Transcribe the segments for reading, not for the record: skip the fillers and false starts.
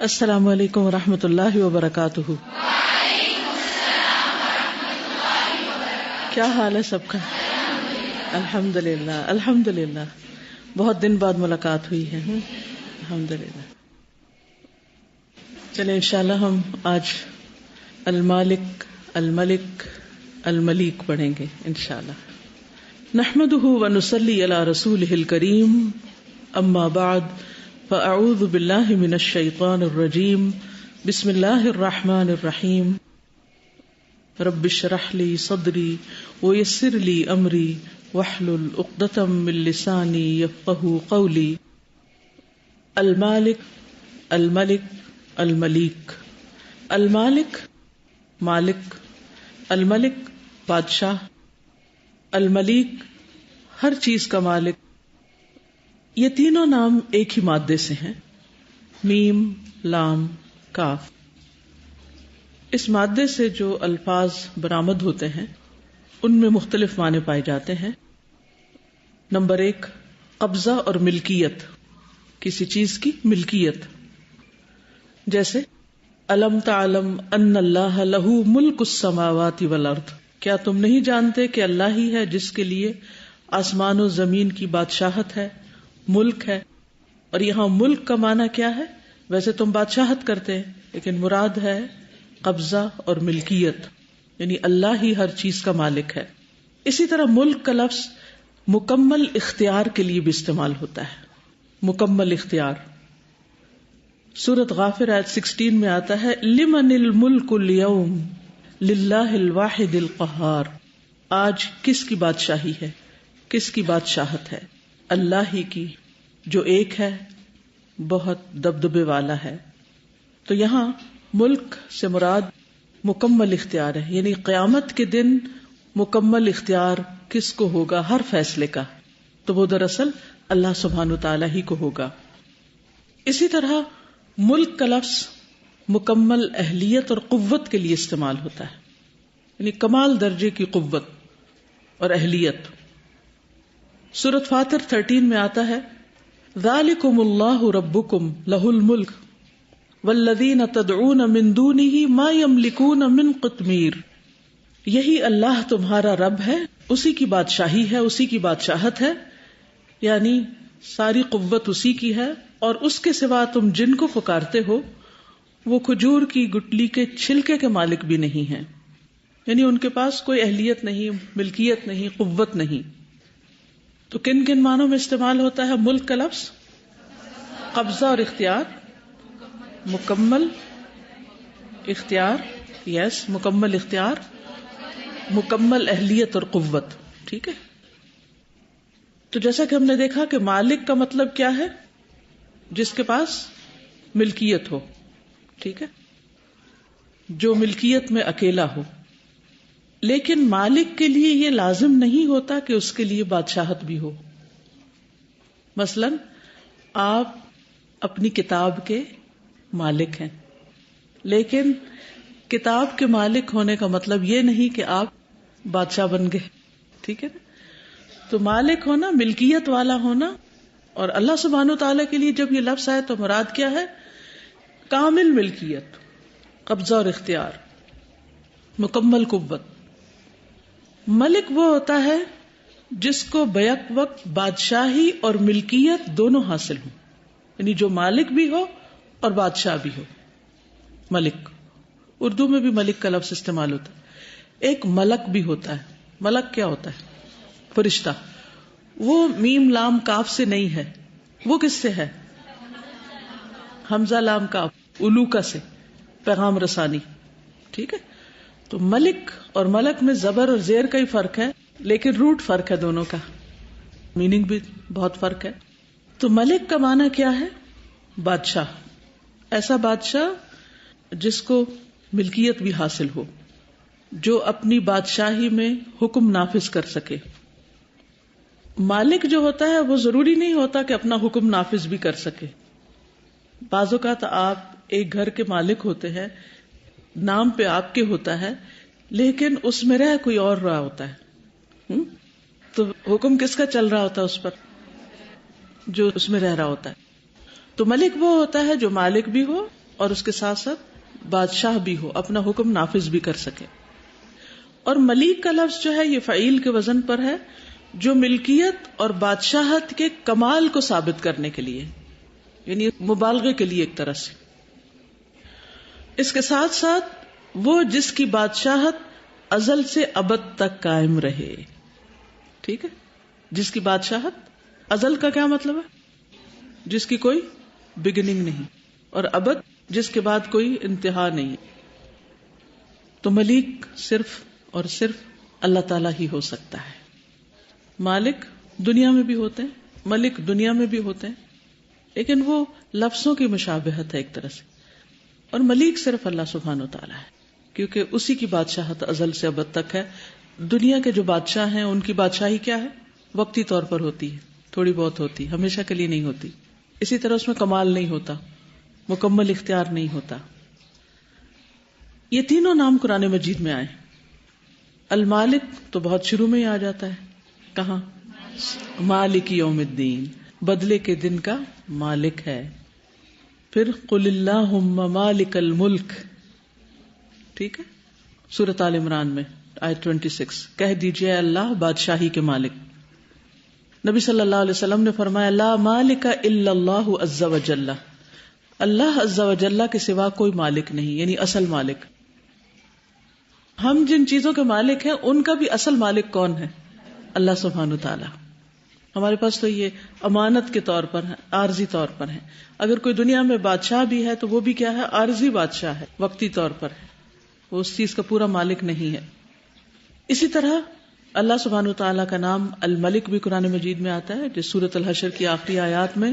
السلام علیکم ورحمۃ اللہ وبرکاتہ۔ کیا حال ہے سب کا؟ الحمد للہ الحمد للہ، بہت دن بعد ملاقات ہوئی ہے۔ الحمد للہ۔ چلیں انشاءاللہ ہم آج المالک الملک الملیک پڑھیں گے انشاءاللہ۔ نحمده ونصلی علی رسولہ الکریم، اما بعد فاعوذ باللہ من الشیطان الرجیم، بسم اللہ الرحمن الرحیم۔ رب اشرح لی صدری ویسر لی امری واحلل عقدۃ من لسانی یفقہوا قولی۔ المالک الملک الملیک۔ المالک مالک، الملک بادشاہ، الملیک ہر چیز کا مالک۔ یہ تینوں نام ایک ہی مادے سے ہیں، میم لام کاف۔ اس مادے سے جو الفاظ برآمد ہوتے ہیں ان میں مختلف معنی پائے جاتے ہیں۔ نمبر 1، قبضہ اور ملکیت، کسی چیز کی ملکیت، جیسے الم تعلم ان اللہ لہ ملک السماوات والارض، کیا تم نہیں جانتے کہ اللہ ہی ہے جس کے لیے آسمان و زمین کی بادشاہت ہے، ملک ہے۔ اور یہاں ملک کا معنی کیا ہے؟ ویسے تم بادشاہت کرتے ہیں لیکن مراد ہے قبضہ اور ملکیت، یعنی اللہ ہی ہر چیز کا مالک ہے۔ اسی طرح ملک کا لفظ مکمل اختیار کے لیے بھی استعمال ہوتا ہے، مکمل اختیار۔ سورۃ غافر آیت 16 میں آتا ہے لمن الملک اليوم للہ الواحد القہار، آج کس کی بادشاہی ہے، کس کی بادشاہت ہے؟ اللہ ہی کی، جو ایک ہے، بہت دبدبے والا ہے۔ تو یہاں ملک سے مراد مکمل اختیار ہے، یعنی قیامت کے دن مکمل اختیار کس کو ہوگا ہر فیصلے کا، تو وہ دراصل اللہ سبحانہ وتعالی ہی کو ہوگا۔ اسی طرح ملک کا لفظ مکمل اہلیت اور قوت کے لیے استعمال ہوتا ہے، یعنی کمال درجے کی قوت اور اہلیت۔ سورۃ فاطر 13 میں آتا ہے ذالکم اللہ ربکم لہ الملک والذین تدعون من دونہ ما یملکون من قطمیر، یہی اللہ تمہارا رب ہے، اسی کی بادشاہی ہے، اسی کی بادشاہت ہے، یعنی ساری قوت اسی کی ہے، اور اس کے سوا تم جن کو پکارتے ہو وہ کھجور کی گٹلی کے چھلکے کے مالک بھی نہیں ہیں، یعنی ان کے پاس کوئی اہلیت نہیں، ملکیت نہیں، قوت نہیں۔ تو کن کن معنوں میں استعمال ہوتا ہے ملک کا لفظ؟ قبضہ اور اختیار، مکمل اختیار، یس مکمل اختیار، مکمل اہلیت اور قوت، ٹھیک ہے۔ تو جیسا کہ ہم نے دیکھا کہ مالک کا مطلب کیا ہے؟ جس کے پاس ملکیت ہو، ٹھیک ہے، جو ملکیت میں اکیلا ہو۔ لیکن مالک کے لیے یہ لازم نہیں ہوتا کہ اس کے لیے بادشاہت بھی ہو۔ مثلا آپ اپنی کتاب کے مالک ہیں، لیکن کتاب کے مالک ہونے کا مطلب یہ نہیں کہ آپ بادشاہ بن گئے، ٹھیک ہے نا؟ تو مالک ہونا، ملکیت والا ہونا، اور اللہ سبحانہ وتعالیٰ کے لیے جب یہ لفظ آئے تو مراد کیا ہے؟ کامل ملکیت، قبضہ اور اختیار، مکمل قوت۔ ملک وہ ہوتا ہے جس کو بیک وقت بادشاہی اور ملکیت دونوں حاصل ہوں، یعنی جو مالک بھی ہو اور بادشاہ بھی ہو، ملک۔ اردو میں بھی ملک کا لفظ استعمال ہوتا ہے۔ ایک ملک بھی ہوتا ہے۔ ملک کیا ہوتا ہے؟ فرشتہ۔ وہ میم لام کاف سے نہیں ہے، وہ کس سے ہے؟ حمزہ لام کاف، الوکا سے، پیغام رسانی، ٹھیک ہے۔ تو ملک اور ملک میں زبر اور زیر کا ہی فرق ہے، لیکن روٹ فرق ہے دونوں کا، میننگ بھی بہت فرق ہے۔ تو ملک کا معنی کیا ہے؟ بادشاہ، ایسا بادشاہ جس کو ملکیت بھی حاصل ہو، جو اپنی بادشاہی میں حکم نافذ کر سکے۔ مالک جو ہوتا ہے وہ ضروری نہیں ہوتا کہ اپنا حکم نافذ بھی کر سکے۔ بعض اوقات آپ ایک گھر کے مالک ہوتے ہیں، نام پہ آپ کے ہوتا ہے، لیکن اس میں رہ کوئی اور رہا ہوتا ہے، تو حکم کس کا چل رہا ہوتا ہے اس پر؟ جو اس میں رہ رہا ہوتا ہے۔ تو ملک وہ ہوتا ہے جو مالک بھی ہو اور اس کے ساتھ ساتھ بادشاہ بھی ہو، اپنا حکم نافذ بھی کر سکے. اور ملیک کا لفظ جو ہے یہ فعیل کے وزن پر ہے، جو ملکیت اور بادشاہت کے کمال کو ثابت کرنے کے لیے، یعنی مبالغے کے لیے ایک طرح سے. اس کے ساتھ ساتھ وہ جس کی بادشاہت ازل سے ابد تک قائم رہے. ٹھیک ہے، جس کی بادشاہت، ازل کا کیا مطلب ہے؟ جس کی کوئی بگننگ نہیں، اور ابد جس کے بعد کوئی انتہا نہیں. تو ملیک صرف اور صرف اللہ تعالیٰ ہی ہو سکتا ہے. مالک دنیا میں بھی ہوتے ہیں، ملک دنیا میں بھی ہوتے ہیں، لیکن وہ لفظوں کی مشابہت ہے ایک طرح سے. اور ملیک صرف اللہ سبحانہ و تعالیٰ ہے، کیونکہ اسی کی بادشاہت ازل سے ابد تک ہے. دنیا کے جو بادشاہ ہیں ان کی بادشاہی کیا ہے؟ وقتی طور پر ہوتی ہے، تھوڑی بہت ہوتی، ہمیشہ کے لیے نہیں ہوتی. اسی طرح اس میں کمال نہیں ہوتا، مکمل اختیار نہیں ہوتا. یہ تینوں نام قرآن مجید میں آئے. المالک تو بہت شروع میں ہی آ جاتا ہے. کہاں؟ مالک یوم الدین، بدلے کے دن کا مالک ہے. پھر قل اللہم مالک الملک، ٹھیک ہے، سورۃ آل عمران میں آیت 26، کہہ دیجئے اللہ بادشاہی کے مالک. نبی صلی اللہ علیہ وسلم نے فرمایا لا مالک الا اللہ عز وجل، اللہ عز وجل کے سوا کوئی مالک نہیں، یعنی اصل مالک. ہم جن چیزوں کے مالک ہیں ان کا بھی اصل مالک کون ہے؟ اللہ سبحانہ تعالی. ہمارے پاس تو یہ امانت کے طور پر ہے، عارضی طور پر ہے. اگر کوئی دنیا میں بادشاہ بھی ہے تو وہ بھی کیا ہے؟ عارضی بادشاہ ہے، وقتی طور پر ہے، وہ اس چیز کا پورا مالک نہیں ہے. اسی طرح اللہ سبحانہ تعالیٰ کا نام الملک بھی قرآن مجید میں آتا ہے، جس سورۃ الحشر کی آخری آیات میں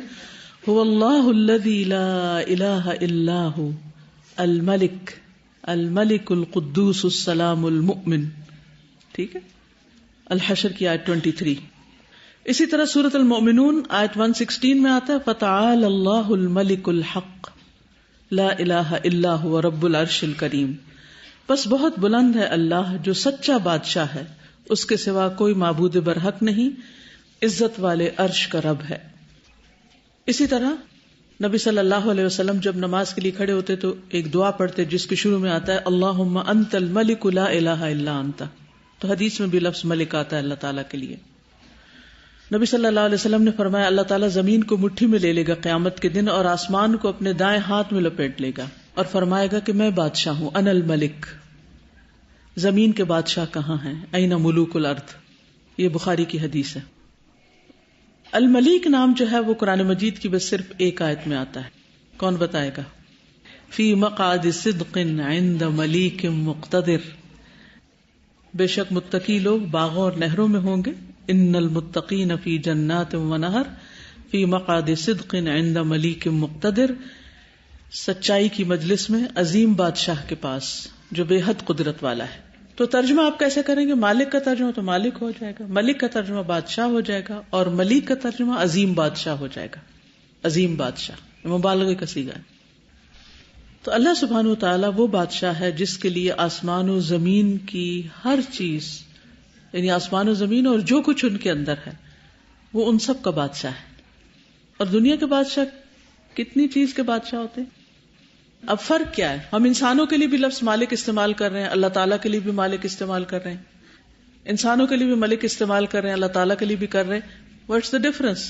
هو اللہ الذی لا الہ الا هو الملک الملک القدوس السلام المؤمن. ٹھیک ہے، الحشر کی آیت 23. اسی طرح سورۃ المؤمنون آیت 116 میں آتا ہے فتعال اللہ الملک الحق لا الہ الا هو رب العرش الکریم. بس بہت بلند ہے اللہ جو سچا بادشاہ ہے، اس کے سوا کوئی معبود برحق نہیں، عزت والے عرش کا رب ہے. اسی طرح نبی صلی اللہ علیہ وسلم جب نماز کے لیے کھڑے ہوتے تو ایک دعا پڑھتے جس کے شروع میں آتا ہے اللہم انت الملک لا الہ الا انت. تو حدیث میں بھی لفظ ملک آتا ہے اللہ تعالیٰ کے لیے. نبی صلی اللہ علیہ وسلم نے فرمایا اللہ تعالیٰ زمین کو مٹھی میں لے لے گا قیامت کے دن، اور آسمان کو اپنے دائیں ہاتھ میں لپیٹ لے گا اور فرمائے گا کہ میں بادشاہ ہوں، انا الملک. زمین کے بادشاہ کہاں ہیں؟ این ملوک الارض. یہ بخاری کی حدیث ہے. الملیک نام جو ہے وہ قرآن مجید کی بس صرف ایک آیت میں آتا ہے. کون بتائے گا؟ فی مقعد صدق عند ملیک مقتدر. بے شک متقی لوگ باغوں اور نہروں میں ہوں گے. ان المتقین فی جنات ونہر فی مقعد صدق عند ملیک مقتدر. سچائی کی مجلس میں عظیم بادشاہ کے پاس جو بے حد قدرت والا ہے. تو ترجمہ آپ کیسے کریں گے؟ مالک کا ترجمہ تو مالک ہو جائے گا، ملک کا ترجمہ بادشاہ ہو جائے گا، اور ملیک کا ترجمہ عظیم بادشاہ ہو جائے گا. عظیم بادشاہ مبالغے کا صیغہ ہے. تو اللہ سبحانہ و تعالیٰ وہ بادشاہ ہے جس کے لیے آسمان و زمین کی ہر چیز، یعنی آسمان و زمین اور جو کچھ ان کے اندر ہے، وہ ان سب کا بادشاہ ہے. اور دنیا کے بادشاہ کتنی چیز کے بادشاہ ہوتے ہیں. اب فرق کیا ہے؟ ہم انسانوں کے لیے بھی لفظ مالک استعمال کر رہے ہیں، اللہ تعالیٰ کے لیے بھی مالک استعمال کر رہے ہیں. انسانوں کے لیے بھی ملک استعمال کر رہے ہیں، اللہ تعالیٰ کے لیے بھی کر رہے ہیں. What's the difference?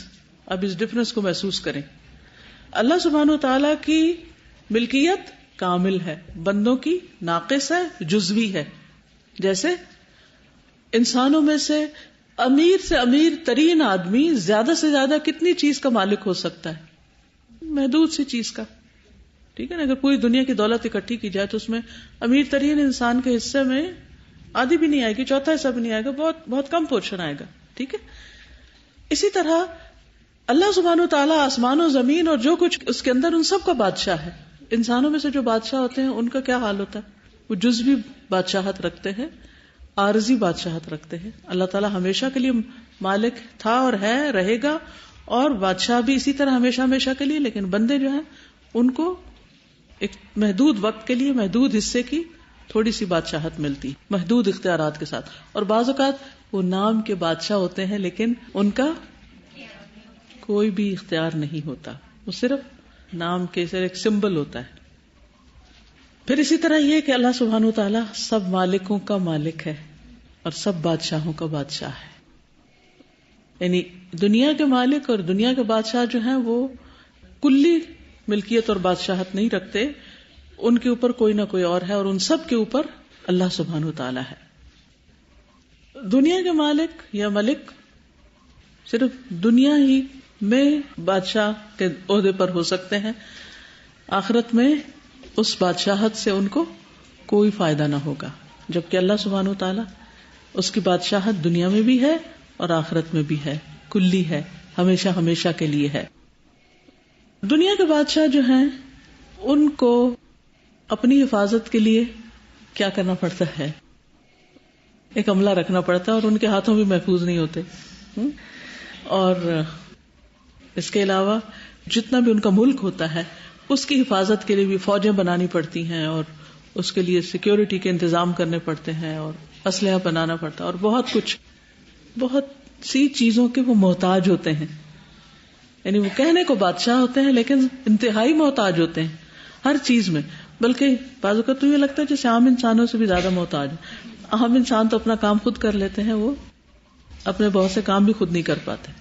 اب اس ڈفرنس کو محسوس کریں. اللہ سبحانہ و تعالیٰ کی ملکیت کامل ہے، بندوں کی ناقص ہے، جزوی ہے. جیسے انسانوں میں سے امیر ترین آدمی زیادہ سے زیادہ کتنی چیز کا مالک ہو سکتا ہے؟ محدود سی چیز کا. ٹھیک ہے نا. اگر پوری دنیا کی دولت اکٹھی کی جائے تو اس میں امیر ترین انسان کے حصے میں آدھی بھی نہیں آئے گی، چوتھا حصہ بھی نہیں آئے گا، بہت بہت کم پورشن آئے گا. ٹھیک ہے. اسی طرح اللہ سبحانہ و تعالیٰ آسمان و زمین اور جو کچھ اس کے اندر ان سب کا بادشاہ ہے. انسانوں میں سے جو بادشاہ ہوتے ہیں ان کا کیا حال ہوتا ہے؟ وہ جزوی بادشاہت رکھتے ہیں، عارضی بادشاہت رکھتے ہیں. اللہ تعالیٰ ہمیشہ کے لیے مالک تھا اور ہے، رہے گا، اور بادشاہ بھی اسی طرح ہمیشہ کے لیے. لیکن بندے جو ہیں ان کو ایک محدود وقت کے لیے محدود حصے کی تھوڑی سی بادشاہت ملتی، محدود اختیارات کے ساتھ. اور بعض اوقات وہ نام کے بادشاہ ہوتے ہیں لیکن ان کا کوئی بھی اختیار نہیں ہوتا، وہ صرف نام کے صرف ایک سمبل ہوتا ہے. پھر اسی طرح یہ کہ اللہ سبحانہ و تعالیٰ سب مالکوں کا مالک ہے اور سب بادشاہوں کا بادشاہ ہے. یعنی دنیا کے مالک اور دنیا کے بادشاہ جو ہیں وہ کلی ملکیت اور بادشاہت نہیں رکھتے، ان کے اوپر کوئی نہ کوئی اور ہے، اور ان سب کے اوپر اللہ سبحانہ و تعالیٰ ہے. دنیا کے مالک یا ملک صرف دنیا ہی میں بادشاہ کے عہدے پر ہو سکتے ہیں، آخرت میں اس بادشاہت سے ان کو کوئی فائدہ نہ ہوگا، جبکہ اللہ سبحانہ و تعالیٰ اس کی بادشاہت دنیا میں بھی ہے اور آخرت میں بھی ہے، کلی ہے، ہمیشہ ہمیشہ کے لیے ہے. دنیا کے بادشاہ جو ہیں ان کو اپنی حفاظت کے لیے کیا کرنا پڑتا ہے؟ ایک عملہ رکھنا پڑتا ہے، اور ان کے ہاتھوں بھی محفوظ نہیں ہوتے. اور اس کے علاوہ جتنا بھی ان کا ملک ہوتا ہے اس کی حفاظت کے لیے بھی فوجیں بنانی پڑتی ہیں، اور اس کے لیے سیکیورٹی کے انتظام کرنے پڑتے ہیں، اور اسلحہ بنانا پڑتا ہے، اور بہت کچھ، بہت سی چیزوں کے وہ محتاج ہوتے ہیں. یعنی وہ کہنے کو بادشاہ ہوتے ہیں لیکن انتہائی محتاج ہوتے ہیں ہر چیز میں، بلکہ بعض اوقات تو یہ لگتا ہے جیسے عام انسانوں سے بھی زیادہ محتاج ہیں. عام انسان تو اپنا کام خود کر لیتے ہیں، وہ اپنے بہت سے کام بھی خود نہیں کر پاتے.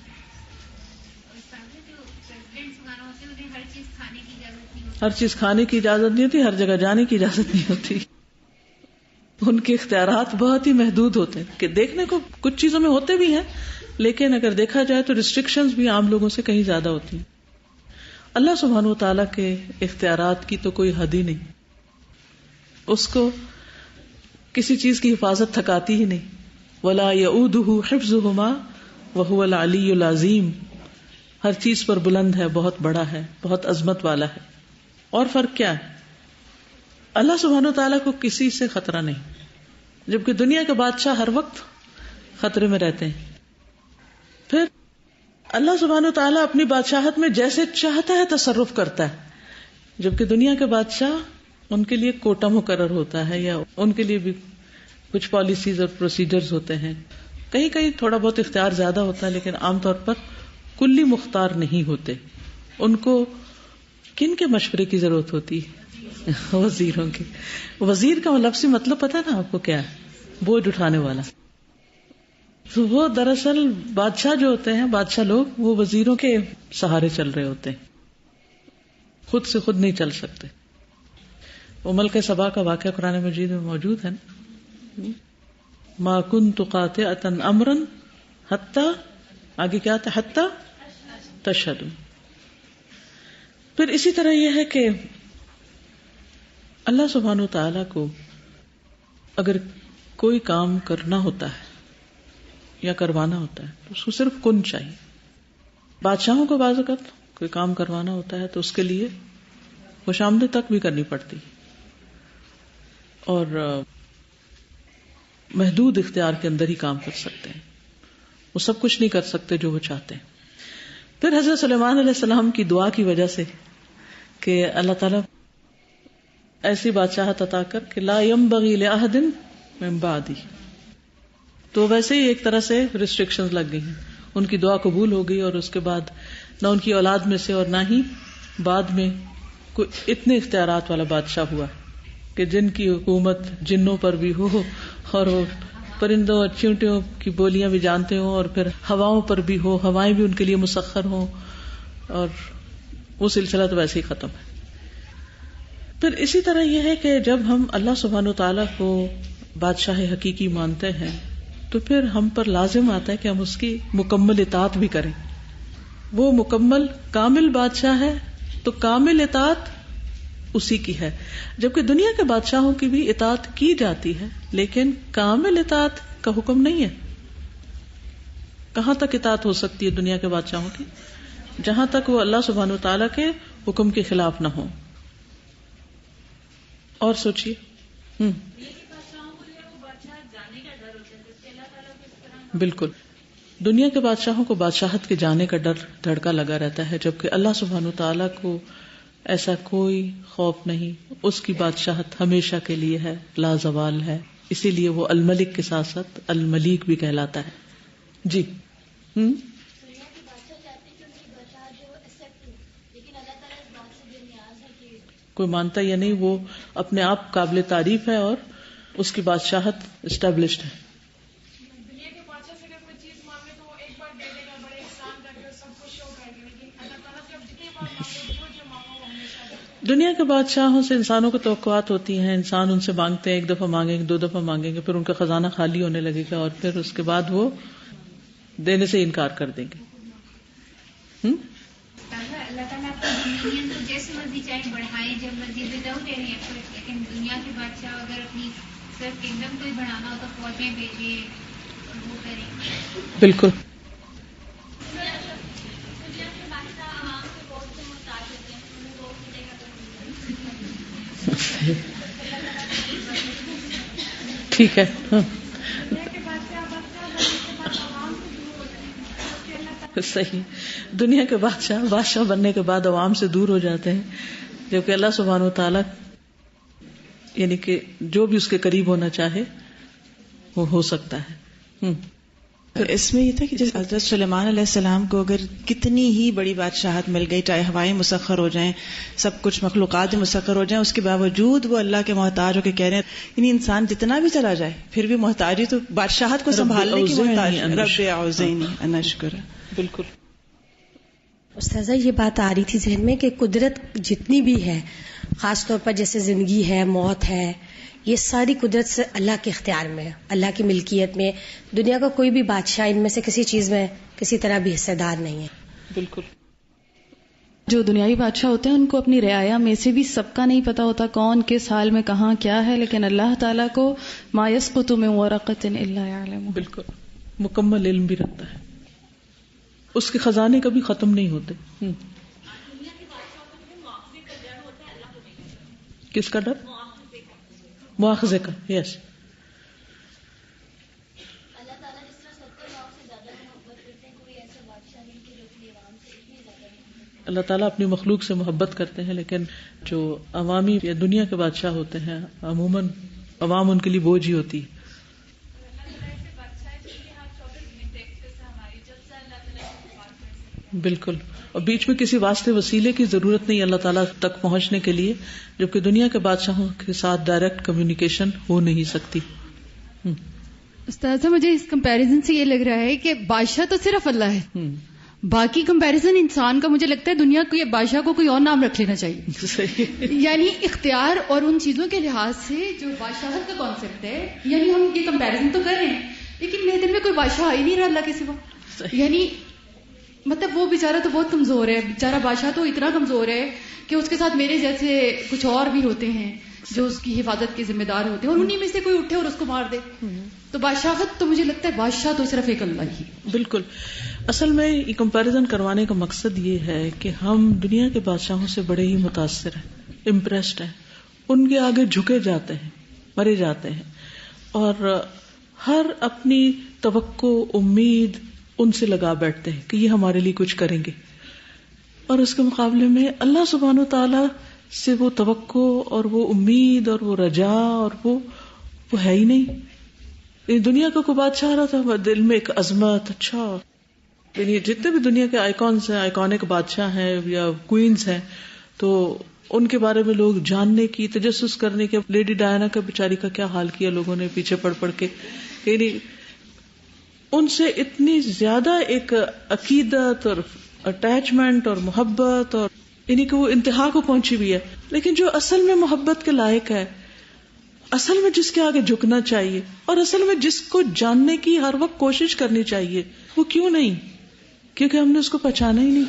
ہر چیز کھانے کی اجازت نہیں ہوتی، ہر جگہ جانے کی اجازت نہیں ہوتی. ان کے اختیارات بہت ہی محدود ہوتے ہیں، کہ دیکھنے کو کچھ چیزوں میں ہوتے بھی ہیں لیکن اگر دیکھا جائے تو ریسٹرکشنز بھی عام لوگوں سے کہیں زیادہ ہوتی ہیں. اللہ سبحانہ و تعالیٰ کے اختیارات کی تو کوئی حد ہی نہیں، اس کو کسی چیز کی حفاظت تھکاتی ہی نہیں. وَلَا يَئُودُهُ حِفْظُهُمَا وَهُوَ الْعَلِيُّ الْعَظِيمُ، ہر چیز پر بلند ہے، بہت بڑا ہے، بہت عظمت والا ہے. اور فرق کیا ہے؟ اللہ سبحانہ و تعالیٰ کو کسی سے خطرہ نہیں، جبکہ دنیا کے بادشاہ ہر وقت خطرے میں رہتے ہیں. پھر اللہ سبحانہ و تعالیٰ اپنی بادشاہت میں جیسے چاہتا ہے تصرف کرتا ہے، جبکہ دنیا کے بادشاہ ان کے لیے کوٹا مقرر ہوتا ہے، یا ان کے لیے بھی کچھ پالیسیز اور پروسیجرز ہوتے ہیں. کہیں کہیں تھوڑا بہت اختیار زیادہ ہوتا ہے لیکن عام طور پر کلی مختار نہیں ہوتے. ان کو کن کے مشورے کی ضرورت ہوتی ہے؟ وزیروں کے. وزیر کا لفظی مطلب پتہ ہے نا آپ کو کیا ہے؟ بوجھ اٹھانے والا. تو وہ دراصل بادشاہ جو ہوتے ہیں، بادشاہ لوگ، وہ وزیروں کے سہارے چل رہے ہوتے ہیں، خود سے خود نہیں چل سکتے. وہ ملک سبا کا واقعہ قرآن مجید میں موجود ہے نا، ما کنت قاطعۃ امرا حتی، آگے کیا تھا؟ حتی تشہدوا. پھر اسی طرح یہ ہے کہ اللہ سبحانہ وتعالی کو اگر کوئی کام کرنا ہوتا ہے یا کروانا ہوتا ہے تو اس کو صرف کن چاہیے. بادشاہوں کو بعض اوقات کوئی کام کروانا ہوتا ہے تو اس کے لیے خوش آمدید تک بھی کرنی پڑتی، اور محدود اختیار کے اندر ہی کام کر سکتے ہیں، وہ سب کچھ نہیں کر سکتے جو وہ چاہتے ہیں. پھر حضرت سلیمان علیہ السلام کی دعا کی وجہ سے کہ اللہ تعالیٰ ایسی بادشاہت عطا کر کہ لا ينبغي لأحد من بعدی، تو ویسے ہی ایک طرح سے ریسٹرکشنز لگ گئی ہیں. ان کی دعا قبول ہو گئی، اور اس کے بعد نہ ان کی اولاد میں سے اور نہ ہی بعد میں کوئی اتنے اختیارات والا بادشاہ ہوا کہ جن کی حکومت جنوں پر بھی ہو، اور وہ پرندوں اور چیونٹیوں کی بولیاں بھی جانتے ہوں، اور پھر ہواؤں پر بھی ہو، ہوائیں بھی ان کے لیے مسخر ہوں، اور وہ سلسلہ تو ویسے ہی ختم ہے. پھر اسی طرح یہ ہے کہ جب ہم اللہ سبحانہ و تعالیٰ کو بادشاہ حقیقی مانتے ہیں تو پھر ہم پر لازم آتا ہے کہ ہم اس کی مکمل اطاعت بھی کریں. وہ مکمل کامل بادشاہ ہے تو کامل اطاعت اسی کی ہے، جبکہ دنیا کے بادشاہوں کی بھی اطاعت کی جاتی ہے لیکن کامل اطاعت کا حکم نہیں ہے. کہاں تک اطاعت ہو سکتی ہے دنیا کے بادشاہوں کی؟ جہاں تک وہ اللہ سبحانہ و تعالیٰ کے حکم کے خلاف نہ ہو. اور سوچئے بالکل دنیا کے بادشاہوں کو بادشاہت کے جانے کا ڈر دھڑکا لگا رہتا ہے، جبکہ اللہ سبحانہ و تعالیٰ کو ایسا کوئی خوف نہیں. اس کی بادشاہت ہمیشہ کے لیے ہے، لا زوال ہے، اسی لیے وہ الملک کے ساتھ ساتھ الملیک بھی کہلاتا ہے. جی کوئی مانتا یا نہیں وہ اپنے آپ قابل تعریف ہے اور اس کی بادشاہت اسٹیبلشڈ ہے. دنیا کے بادشاہ سے اگر کوئی چیز مانگے تو وہ ایک بار دے دے گا بڑے احسان کر کے سب کو شو کر کے, لیکن اللہ تعالیٰ سے اب جتنی بار مانگو جو مانگو وہ ہمیشہ دے گا. دنیا کے بادشاہوں سے انسانوں کو توقعات ہوتی ہیں, انسان ان سے مانگتے ہیں, ایک دفعہ مانگیں گے, 2 دفعہ مانگیں گے, پھر ان کا خزانہ خالی ہونے لگے گا اور پھر اس کے بعد وہ دینے سے انکار کر دیں گے. اللہ تعالیٰ اپنی تو جیسے مرضی چاہے بڑھائے, جب مرضی وداؤٹ اینی ایفرٹ, لیکن دنیا کے بادشاہ اگر اپنی صرف کingdom کو ہی بڑھانا ہو تو فوجیں بھیجے اور وہ کریں. بالکل. ٹھیک ہے. صحیح. دنیا کے بادشاہ بننے کے بعد عوام سے دور ہو جاتے ہیں, جبکہ اللہ سبحانہ و تعالیٰ یعنی کہ جو بھی اس کے قریب ہونا چاہے وہ ہو سکتا ہے. تو اس میں یہ تھا کہ جیسے حضرت سلیمان علیہ السلام کو اگر کتنی ہی بڑی بادشاہت مل گئی, چاہے ہوائیں مسخر ہو جائیں, سب کچھ مخلوقات مسخر ہو جائیں, اس کے باوجود وہ اللہ کے محتاج ہو کے کہہ رہے ہیں, یعنی انسان جتنا بھی چلا جائے پھر بھی محتاج ہی, تو بادشاہت کو سنبھالنے کی محتاج. رب اعوذنی ان اشکر. بالکل. استاذہ یہ بات آ رہی تھی ذہن میں کہ قدرت جتنی بھی ہے, خاص طور پر جیسے زندگی ہے, موت ہے, یہ ساری قدرت سے اللہ کے اختیار میں ہے, اللہ کی ملکیت میں. دنیا کا کوئی بھی بادشاہ ان میں سے کسی چیز میں کسی طرح بھی حصہ دار نہیں ہے. بالکل. جو دنیاوی بادشاہ ہوتے ہیں ان کو اپنی رعایا میں سے بھی سب کا نہیں پتا ہوتا کون کس حال میں کہاں کیا ہے, لیکن اللہ تعالیٰ کو ما یسقط من ورقۃ الا یعلمها. بالکل مکمل علم بھی رکھتا ہے, اس کے خزانے کبھی ختم نہیں ہوتے. کس کا ڈر؟ مواخذے کا. یس. اللہ تعالیٰ اپنی مخلوق سے محبت کرتے ہیں, لیکن جو عوامی یا دنیا کے بادشاہ ہوتے ہیں عموماً عوام ان کے لیے بوجھ ہی ہوتی ہے. بالکل. اور بیچ میں کسی واسطے وسیلے کی ضرورت نہیں اللہ تعالیٰ تک پہنچنے کے لیے, جبکہ دنیا کے بادشاہوں کے ساتھ ڈائریکٹ کمیونیکیشن ہو نہیں سکتی. استاذہ مجھے اس کمپیریزن سے یہ لگ رہا ہے کہ بادشاہ تو صرف اللہ ہے, باقی کمپیریزن انسان کا مجھے لگتا ہے دنیا کو یا بادشاہ کو کوئی اور نام رکھ لینا چاہیے. یعنی اختیار اور ان چیزوں کے لحاظ سے جو بادشاہت کا کانسیپٹ ہے, یعنی ہم یہ کمپیریزن تو کر رہے ہیں, لیکن میرے دل میں کوئی بادشاہ ہی نہیں رہا اللہ کے سوا. یعنی مطلب وہ بیچارہ تو بہت کمزور ہے, بیچارہ بادشاہ تو اتنا کمزور ہے کہ اس کے ساتھ میرے جیسے کچھ اور بھی ہوتے ہیں جو اس کی حفاظت کے ذمہ دار ہوتے ہیں, اور انہی میں سے کوئی اٹھے اور اس کو مار دے. تو بادشاہت تو مجھے لگتا ہے بادشاہ تو صرف ایک اللہ ہی. بالکل. اصل میں یہ کمپیریزن کروانے کا مقصد یہ ہے کہ ہم دنیا کے بادشاہوں سے بڑے ہی متاثر ہیں, امپریسڈ ہیں, ان کے آگے جھکے جاتے ہیں, مرے جاتے ہیں, اور ہر اپنی توقع امید ان سے لگا بیٹھتے ہیں کہ یہ ہمارے لیے کچھ کریں گے, اور اس کے مقابلے میں اللہ سبحانہ و تعالی سے وہ توقع اور وہ امید اور وہ رجا اور وہ ہے ہی نہیں. دنیا کا کوئی بادشاہ رہا تھا دل میں ایک عظمت, اچھا یعنی جتنے بھی دنیا کے آئیکونس ہیں, آئیکونک بادشاہ ہیں یا کوئنز ہیں, تو ان کے بارے میں لوگ جاننے کی, تجسس کرنے کے. لیڈی ڈائنا کا بیچاری کا کیا حال کیا لوگوں نے پیچھے پڑھ پڑھ کے, یعنی ان سے اتنی زیادہ ایک عقیدت اور اٹیچمنٹ اور محبت, اور یعنی کہ وہ انتہا کو پہنچی بھی ہے. لیکن جو اصل میں محبت کے لائق ہے, اصل میں جس کے آگے جھکنا چاہیے, اور اصل میں جس کو جاننے کی ہر وقت کوشش کرنی چاہیے, وہ کیوں نہیں؟ کیونکہ ہم نے اس کو پہچانا ہی نہیں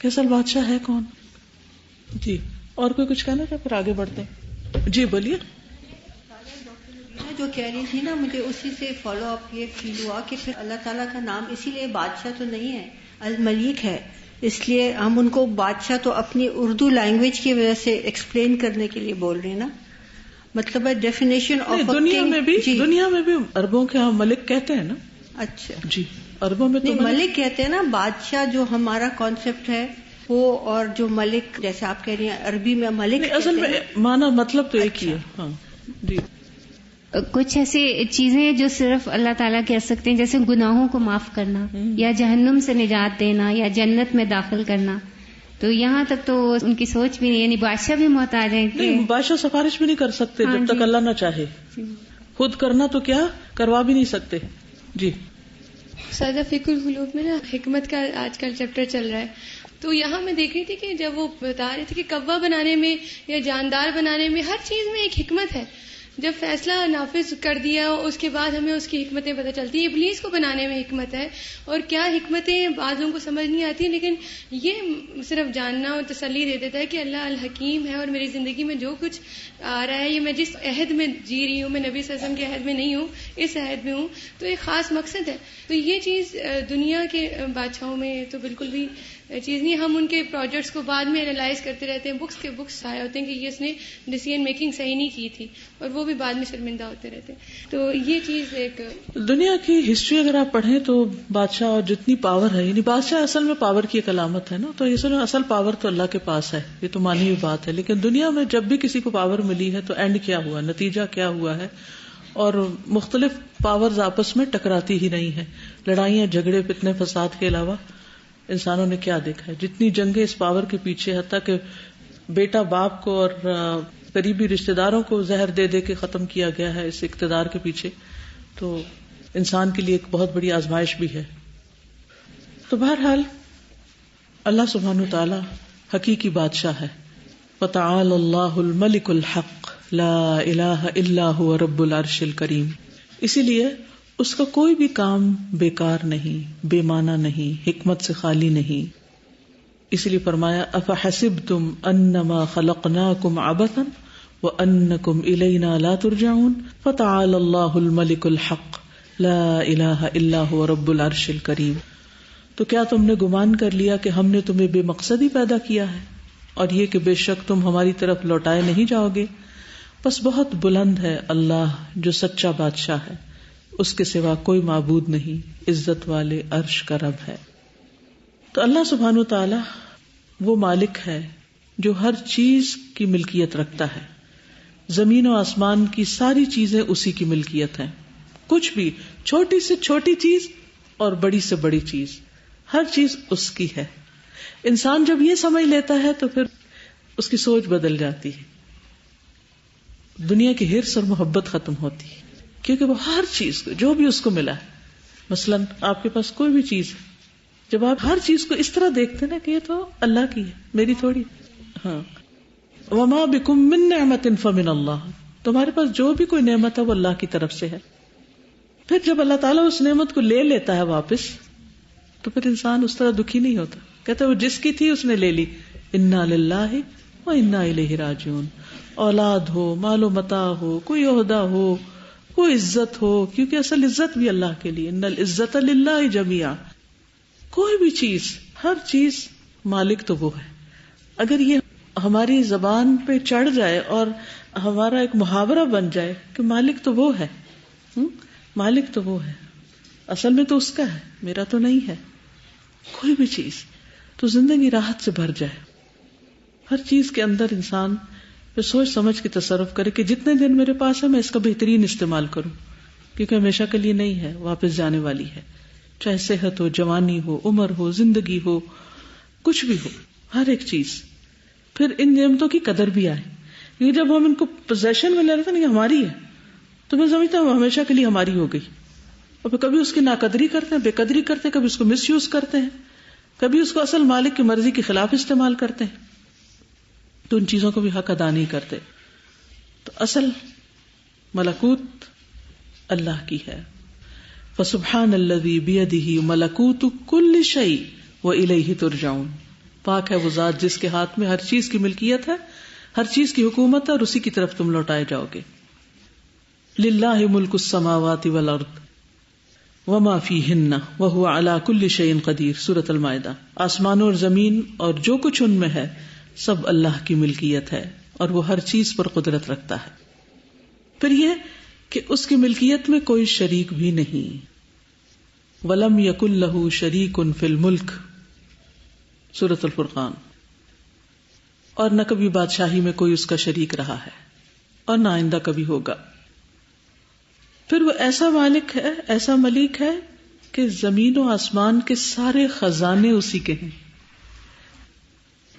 کہ اصل بادشاہ ہے کون. جی اور کوئی کچھ کہنا تھا؟ پھر آگے بڑھتے ہیں. جی بولیے. جو کہہ رہی تھی نا, مجھے اسی سے فالو اپ یہ فیل ہوا کہ پھر اللہ تعالیٰ کا نام اسی لیے بادشاہ تو نہیں ہے, الملیک ہے, اس لیے ہم ان کو بادشاہ تو اپنی اردو لینگویج کی وجہ سے ایکسپلین کرنے کے لیے بول رہے ہیں نا. مطلب ہے ڈیفینیشن آف دنیا میں بھی دنیا میں بھی عربوں کے ہم ملک کہتے ہیں نا. اچھا جی, عربوں میں تو ملک کہتے ہیں نا. بادشاہ جو ہمارا کانسیپٹ ہے وہ, اور جو ملک جیسے آپ کہہ رہی ہیں عربی میں ملک, اصل میں معنی مطلب تو ایک ہی ہے. ہاں جی. کچھ ایسی چیزیں جو صرف اللہ تعالیٰ کہہ سکتے ہیں, جیسے گناہوں کو معاف کرنا, یا جہنم سے نجات دینا, یا جنت میں داخل کرنا, تو یہاں تک تو ان کی سوچ بھی نہیں، یعنی بادشاہ بھی محتاج ہے کہ بادشاہ سفارش بھی نہیں کر سکتے جب تک اللہ نہ چاہے. خود کرنا تو کیا کروا بھی نہیں سکتے. جی سادہ فقہ القلوب میں نا حکمت کا آج کل چیپٹر چل رہا ہے، تو یہاں میں دیکھ رہی تھی کہ جب وہ بتا رہے تھے کہ کوا بنانے میں یا جاندار بنانے میں ہر چیز میں ایک حکمت ہے. جب فیصلہ نافذ کر دیا اس کے بعد ہمیں اس کی حکمتیں پتہ چلتی ہیں. ابلیس کو بنانے میں حکمت ہے، اور کیا حکمتیں بعض لوگوں کو سمجھ نہیں آتی، لیکن یہ صرف جاننا اور تسلی دے دیتا ہے کہ اللہ الحکیم ہے، اور میری زندگی میں جو کچھ آ رہا ہے، یہ میں جس عہد میں جی رہی ہوں، میں نبی صلی اللہ علیہ وسلم کے عہد میں نہیں ہوں، اس عہد میں ہوں، تو ایک خاص مقصد ہے. تو یہ چیز دنیا کے بادشاہوں میں تو بالکل بھی چیز نہیں. ہم ان کے پروجیکٹس کو بعد میں انالائز کرتے رہتے ہیں، بکس کے بکس آئے ہوتے ہیں کہ یہ اس نے ڈیسیژن میکنگ صحیح نہیں کی تھی، اور وہ بھی بعد میں شرمندہ ہوتے رہتے ہیں. تو یہ چیز ایک دنیا کی ہسٹری اگر آپ پڑھیں تو بادشاہ اور جتنی پاور ہے، یعنی بادشاہ اصل میں پاور کی ایک علامت ہے نا، تو اصل پاور تو اللہ کے پاس ہے، یہ تو مانی ہوئی بات ہے. لیکن دنیا میں جب بھی کسی کو پاور ملی ہے تو اینڈ کیا ہوا، نتیجہ کیا ہوا ہے، اور مختلف پاورز آپس میں ٹکراتی ہی نہیں ہے. لڑائیاں جھگڑے فتنے فساد کے علاوہ انسانوں نے کیا دیکھا ہے؟ جتنی جنگیں اس پاور کے پیچھے، حتیٰ کہ بیٹا باپ کو اور قریبی رشتہ داروں کو زہر دے دے کے ختم کیا گیا ہے اس اقتدار کے پیچھے. تو انسان کے لیے ایک بہت بڑی آزمائش بھی ہے. تو بہرحال اللہ سبحانہ وتعالی حقیقی بادشاہ ہے. وتعالى اللہ الملک الحق لا الہ الا هو رب العرش الکریم. اسی لیے اس کا کوئی بھی کام بیکار نہیں، بے معنی نہیں، حکمت سے خالی نہیں. اسی لیے فرمایا افحسبتم انما خلقناکم عبثا وانکم الینا لا ترجعون فتعالى اللہ الملک الحق لا الہ الا هو رب العرش الکریم. تو کیا تم نے گمان کر لیا کہ ہم نے تمہیں بے مقصد ہی پیدا کیا ہے، اور یہ کہ بے شک تم ہماری طرف لوٹائے نہیں جاؤ گے؟ بس بہت بلند ہے اللہ جو سچا بادشاہ ہے، اس کے سوا کوئی معبود نہیں، عزت والے عرش کا رب ہے. تو اللہ سبحانہ وتعالی وہ مالک ہے جو ہر چیز کی ملکیت رکھتا ہے. زمین و آسمان کی ساری چیزیں اسی کی ملکیت ہیں. کچھ بھی، چھوٹی سے چھوٹی چیز اور بڑی سے بڑی چیز، ہر چیز اس کی ہے. انسان جب یہ سمجھ لیتا ہے تو پھر اس کی سوچ بدل جاتی ہے. دنیا کی حرص اور محبت ختم ہوتی ہے، کیونکہ وہ ہر چیز کو جو بھی اس کو ملا ہے، مثلا آپ کے پاس کوئی بھی چیز ہے، جب آپ ہر چیز کو اس طرح دیکھتے نا کہ یہ تو اللہ کی ہے، میری تھوڑی. ہاں وما بکم من نعمت فمن اللہ، تمہارے پاس جو بھی کوئی نعمت ہے وہ اللہ کی طرف سے ہے. پھر جب اللہ تعالیٰ اس نعمت کو لے لیتا ہے واپس تو پھر انسان اس طرح دکھی نہیں ہوتا، کہتا ہے وہ جس کی تھی اس نے لے لی. انا للہ و انا الیہ راجعون. اولاد ہو، مال و متاع ہو، کوئی عہدہ ہو، کوئی عزت ہو، کیونکہ اصل عزت بھی اللہ کے لیے، ان العزت للہ جمیعا. کوئی بھی چیز، ہر چیز مالک تو وہ ہے. اگر یہ ہماری زبان پہ چڑھ جائے اور ہمارا ایک محاورہ بن جائے کہ مالک تو وہ ہے، مالک تو وہ ہے، اصل میں تو اس کا ہے، میرا تو نہیں ہے، کوئی بھی چیز، تو زندگی راحت سے بھر جائے. ہر چیز کے اندر انسان پھر سوچ سمجھ کے تصرف کرے کہ جتنے دن میرے پاس ہے میں اس کا بہترین استعمال کروں، کیونکہ ہمیشہ کے لیے نہیں ہے، واپس جانے والی ہے. چاہے صحت ہو، جوانی ہو، عمر ہو، زندگی ہو، کچھ بھی ہو، ہر ایک چیز. پھر ان نعمتوں کی قدر بھی آئے. یہ جب ہم ان کو پوزیشن میں لے لیتے ہیں کہ ہماری ہے تو میں سمجھتا ہوں ہمیشہ کے لیے ہماری ہو گئی، اور پھر کبھی اس کی ناقدری کرتے ہیں، بے قدری کرتے ہیں، کبھی اس کو مس یوز کرتے ہیں، کبھی اس کو اصل مالک کی مرضی کے خلاف استعمال کرتے ہیں، تو ان چیزوں کو بھی حق ادا نہیں کرتے. تو اصل ملکوت اللہ کی ہے. فسبحان الذی بیدہ ملکوت کل شیء والیہ ترجعون. پاک ہے وہ ذات جس کے ہاتھ میں ہر چیز کی ملکیت ہے، ہر چیز کی حکومت ہے، اور اسی کی طرف تم لوٹائے جاؤ گے. للہ ملک السماوات والارض وما فیہن وہو علی کل شیء قدیر. سورۃ المائدہ. آسمانوں اور زمین اور جو کچھ ان میں ہے سب اللہ کی ملکیت ہے، اور وہ ہر چیز پر قدرت رکھتا ہے. پھر یہ کہ اس کی ملکیت میں کوئی شریک بھی نہیں. وَلَمْ يَكُنْ لَهُ شَرِيكٌ فِي الْمُلْكِ. سورۃ الفرقان. اور نہ کبھی بادشاہی میں کوئی اس کا شریک رہا ہے اور نہ آئندہ کبھی ہوگا. پھر وہ ایسا مالک ہے، ایسا ملیک ہے کہ زمین و آسمان کے سارے خزانے اسی کے ہیں.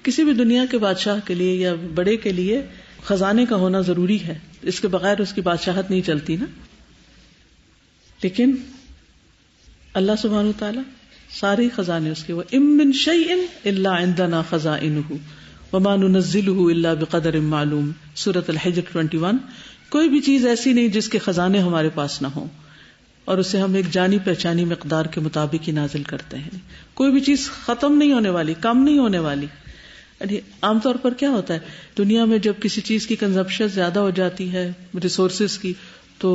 کسی بھی دنیا کے بادشاہ کے لیے یا بڑے کے لیے خزانے کا ہونا ضروری ہے، اس کے بغیر اس کی بادشاہت نہیں چلتی نا. لیکن اللہ سبحانہ وتعالی سارے خزانے اس کے، وَإِن مِّن شَيْءٍ إِلَّا عِندَنَا خَزَائِنُهُ وَمَا نُنَزِّلُهُ إِلَّا بِقَدَرٍ معلوم. سورۃ الحجر 21. کوئی بھی چیز ایسی نہیں جس کے خزانے ہمارے پاس نہ ہوں، اور اسے ہم ایک جانی پہچانی مقدار کے مطابق ہی نازل کرتے ہیں. کوئی بھی چیز ختم نہیں ہونے والی، کم نہیں ہونے والی. یعنی عام طور پر کیا ہوتا ہے دنیا میں، جب کسی چیز کی کنزمپشن زیادہ ہو جاتی ہے ریسورسز کی، تو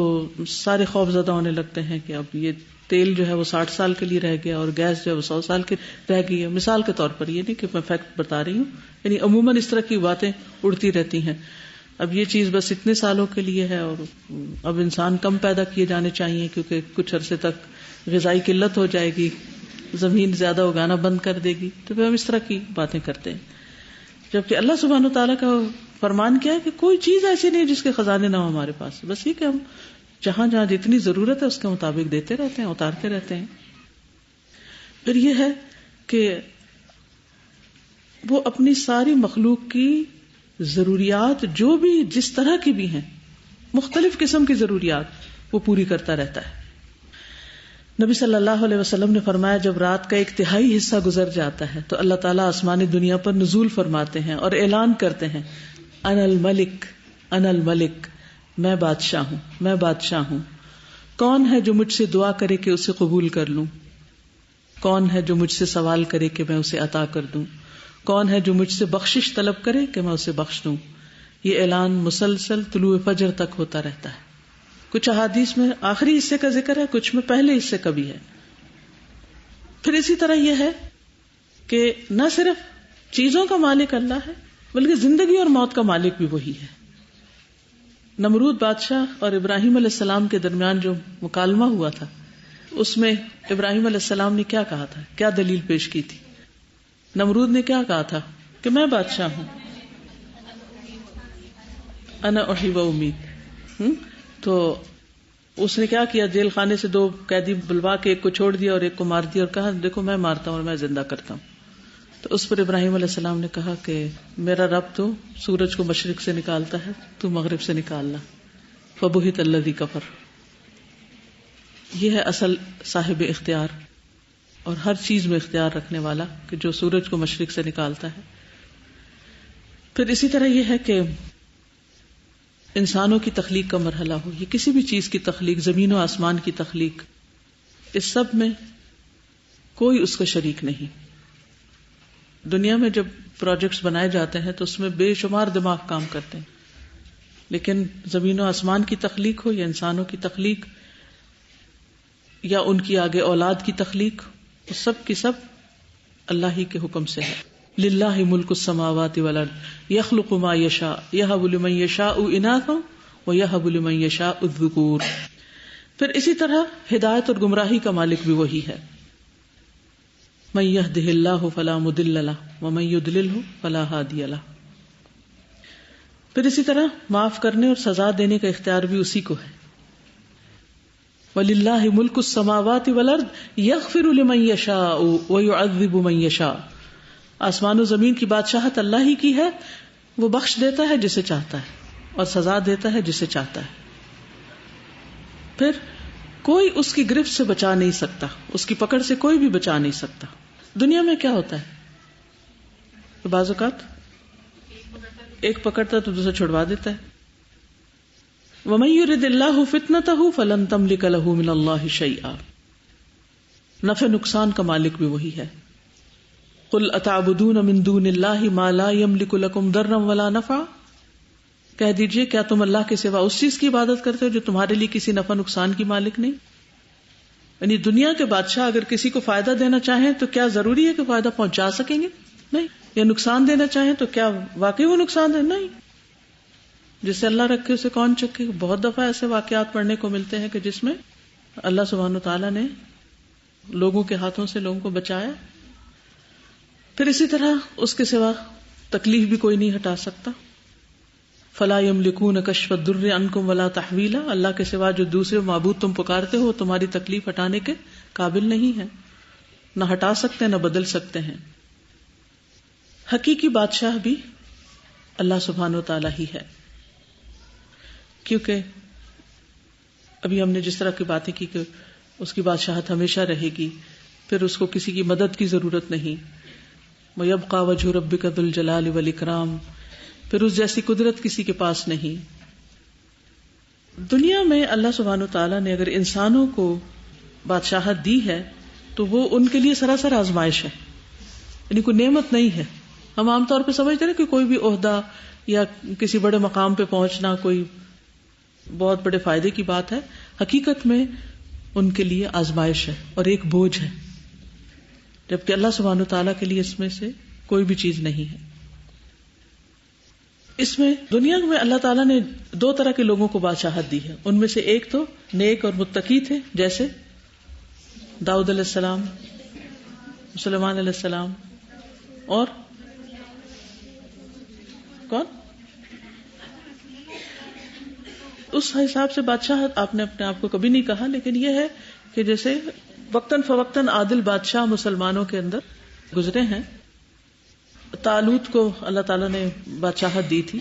سارے خوف زدہ ہونے لگتے ہیں کہ اب یہ تیل جو ہے وہ 60 سال کے لیے رہ گیا اور گیس جو ہے وہ 100 سال کی رہ گئی ہے. مثال کے طور پر، یہ نہیں کہ میں فیکٹ بتا رہی ہوں، یعنی عموماً اس طرح کی باتیں اڑتی رہتی ہیں. اب یہ چیز بس اتنے سالوں کے لیے ہے اور اب انسان کم پیدا کیے جانے چاہیے کیونکہ کچھ عرصے تک غذائی قلت ہو جائے گی، زمین زیادہ اگانا بند کر دے گی، تو پھر ہم اس طرح کی باتیں کرتے ہیں. جبکہ اللہ سبحانہ وتعالیٰ کا فرمان کیا ہے کہ کوئی چیز ایسی نہیں جس کے خزانے نہ ہو ہمارے پاس، بس یہ کہ ہم جہاں جہاں جتنی ضرورت ہے اس کے مطابق دیتے رہتے ہیں، اتارتے رہتے ہیں. پھر یہ ہے کہ وہ اپنی ساری مخلوق کی ضروریات جو بھی جس طرح کی بھی ہیں، مختلف قسم کی ضروریات وہ پوری کرتا رہتا ہے. نبی صلی اللہ علیہ وسلم نے فرمایا جب رات کا 1/3 حصہ گزر جاتا ہے تو اللہ تعالیٰ آسمانی دنیا پر نزول فرماتے ہیں اور اعلان کرتے ہیں انا الملک انا الملک، میں بادشاہ ہوں، میں بادشاہ ہوں. کون ہے جو مجھ سے دعا کرے کہ اسے قبول کر لوں؟ کون ہے جو مجھ سے سوال کرے کہ میں اسے عطا کر دوں؟ کون ہے جو مجھ سے بخشش طلب کرے کہ میں اسے بخش دوں؟ یہ اعلان مسلسل طلوع فجر تک ہوتا رہتا ہے. کچھ احادیث میں آخری حصے کا ذکر ہے، کچھ میں پہلے حصے کا بھی ہے. پھر اسی طرح یہ ہے کہ نہ صرف چیزوں کا مالک اللہ ہے بلکہ زندگی اور موت کا مالک بھی وہی ہے. نمرود بادشاہ اور ابراہیم علیہ السلام کے درمیان جو مکالمہ ہوا تھا، اس میں ابراہیم علیہ السلام نے کیا کہا تھا، کیا دلیل پیش کی تھی؟ نمرود نے کیا کہا تھا کہ میں بادشاہ ہوں، انا احیی و امیت. تو اس نے کیا کیا، جیل خانے سے 2 قیدی بلوا کے ایک کو چھوڑ دیا اور ایک کو مار دیا اور کہا دیکھو میں مارتا ہوں اور میں زندہ کرتا ہوں. تو اس پر ابراہیم علیہ السلام نے کہا کہ میرا رب تو سورج کو مشرق سے نکالتا ہے، تو مغرب سے نکالنا. فبہت الذی کفر. یہ ہے اصل صاحب اختیار اور ہر چیز میں اختیار رکھنے والا کہ جو سورج کو مشرق سے نکالتا ہے. پھر اسی طرح یہ ہے کہ انسانوں کی تخلیق کا مرحلہ ہو، یہ کسی بھی چیز کی تخلیق، زمین و آسمان کی تخلیق، اس سب میں کوئی اس کا شریک نہیں. دنیا میں جب پروجیکٹس بنائے جاتے ہیں تو اس میں بے شمار دماغ کام کرتے ہیں، لیکن زمین و آسمان کی تخلیق ہو یا انسانوں کی تخلیق یا ان کی آگے اولاد کی تخلیق، سب کی سب اللہ ہی کے حکم سے ہے. للہ ملک السماوات والارض یخلق ما یشاء یہب لمن یشاء اناثا ویہب لمن یشاء الذکور. پھر اسی طرح ہدایت اور گمراہی کا مالک بھی وہی ہے. من یہدہ اللہ فلا مضل لہ ومن یضللہ فلا ہادی لہ. پھر اسی طرح معاف کرنے اور سزا دینے کا اختیار بھی اسی کو ہے. وَلِلَّهِ مُلْكُ السَّمَاوَاتِ وَالْأَرْضِ يَغْفِرُ لِمَن يَشَاءُ وَيُعَذِّبُ مَن يَشَاءُ. آسمان و زمین کی بادشاہت اللہ ہی کی ہے، وہ بخش دیتا ہے جسے چاہتا ہے اور سزا دیتا ہے جسے چاہتا ہے. پھر کوئی اس کی گرفت سے بچا نہیں سکتا، اس کی پکڑ سے کوئی بھی بچا نہیں سکتا. دنیا میں کیا ہوتا ہے، بعض اوقات ایک پکڑتا تو دوسرا چھڑوا دیتا ہے. وَمَن يُرِدِ اللَّهُ فِتْنَتَهُ فَلَن تَمْلِكَ لَهُ مِنَ اللَّهِ شَيْئًا. نفع نقصان کا مالک بھی وہی ہے. قُلْ أَتَعْبُدُونَ مِن دُونِ اللَّهِ مَا لَا يَمْلِكُ لَكُمْ ضَرًّا وَلَا نَفْعًا. کہہ دیجئے کیا تم اللہ کے سوا اس چیز کی عبادت کرتے ہو جو تمہارے لیے کسی نفع نقصان کی مالک نہیں؟ یعنی دنیا کے بادشاہ اگر کسی کو فائدہ دینا چاہیں تو کیا ضروری ہے کہ فائدہ پہنچا سکیں گے؟ نہیں. یا نقصان دینا چاہیں تو کیا واقعی وہ نقصان ہے؟ نہیں. جسے اللہ رکھے اسے کون چکے. بہت دفعہ ایسے واقعات پڑھنے کو ملتے ہیں کہ جس میں اللہ سبحانہ وتعالیٰ نے لوگوں کے ہاتھوں سے لوگوں کو بچایا. پھر اسی طرح اس کے سوا تکلیف بھی کوئی نہیں ہٹا سکتا. فلا یملکون کشف الضر عنکم ولا تحویلا. اللہ کے سوا جو دوسرے معبود تم پکارتے ہو تمہاری تکلیف ہٹانے کے قابل نہیں ہے، نہ ہٹا سکتے نہ بدل سکتے ہیں. حقیقی بادشاہ بھی اللہ سبحانہ وتعالی ہی ہے، کیونکہ ابھی ہم نے جس طرح کی باتیں کی کہ اس کی بادشاہت ہمیشہ رہے گی، پھر اس کو کسی کی مدد کی ضرورت نہیں، وَيَبْقَى وَجْهُ رَبِّكَ ذُو الْجَلَالِ وَالْإِكْرَامِ، پھر اس جیسی قدرت کسی کے پاس نہیں۔ دنیا میں اللہ سبحانہ وتعالیٰ نے اگر انسانوں کو بادشاہت دی ہے تو وہ ان کے لیے سراسر آزمائش ہے، یعنی کوئی نعمت نہیں ہے۔ ہم عام طور پہ سمجھتے ہیں کہ کوئی بھی عہدہ یا کسی بڑے مقام پہ پہنچنا کوئی بہت بڑے فائدے کی بات ہے، حقیقت میں ان کے لیے آزمائش ہے اور ایک بوجھ ہے، جبکہ اللہ سبحانہ وتعالیٰ کے لیے اس میں سے کوئی بھی چیز نہیں ہے۔ اس میں دنیا میں اللہ تعالیٰ نے دو طرح کے لوگوں کو بادشاہت دی ہے، ان میں سے ایک تو نیک اور متقی تھے، جیسے داؤد علیہ السلام، سلیمان علیہ السلام، اور کون؟ اس حساب سے بادشاہت آپ نے اپنے آپ کو کبھی نہیں کہا، لیکن یہ ہے کہ جیسے وقتاً فوقتاً عادل بادشاہ مسلمانوں کے اندر گزرے ہیں۔ طالوت کو اللہ تعالیٰ نے بادشاہت دی تھی،